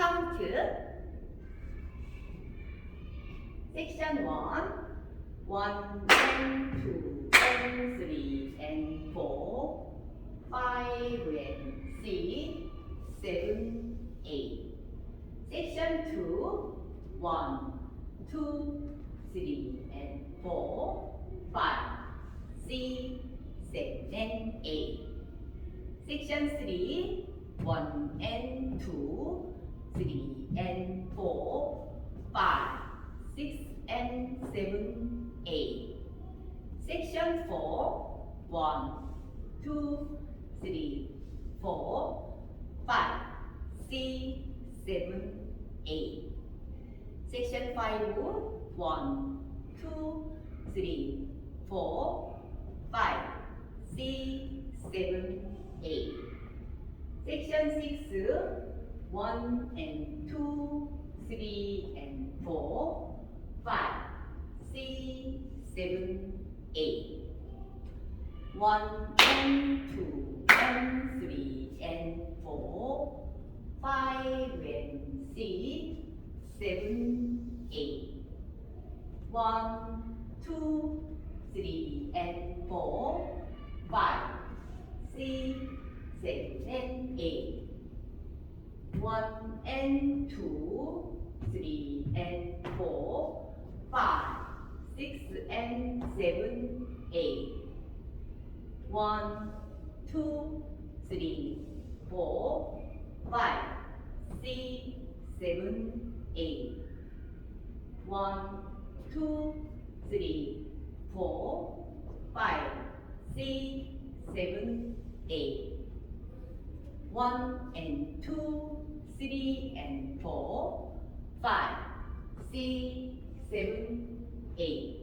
count section 1 1 and 2 and 3 and 4 5 and 6 7 8 section 2 1 2 3 and 4 5 6 7 and 8 section 3 1 and 2 3 and 4 5 6 and 7 8 section 4 1 2 3 4 5 6 7 8 section 5 1 2 3 4 5 6 7 8 section 6 1 and 2 3 and 4 5 6 7 8 1 and 2 and 3 and 4 5 and 6 7 8 1 2 3 and 4 5 6 7 and 8 1 and 2 3 and 4 5 6 and 7 8 1 2 3 4 5 6 7 8 1 2 3 4 5 6 7 8 1 and 2 3 and 4 5 6 7 8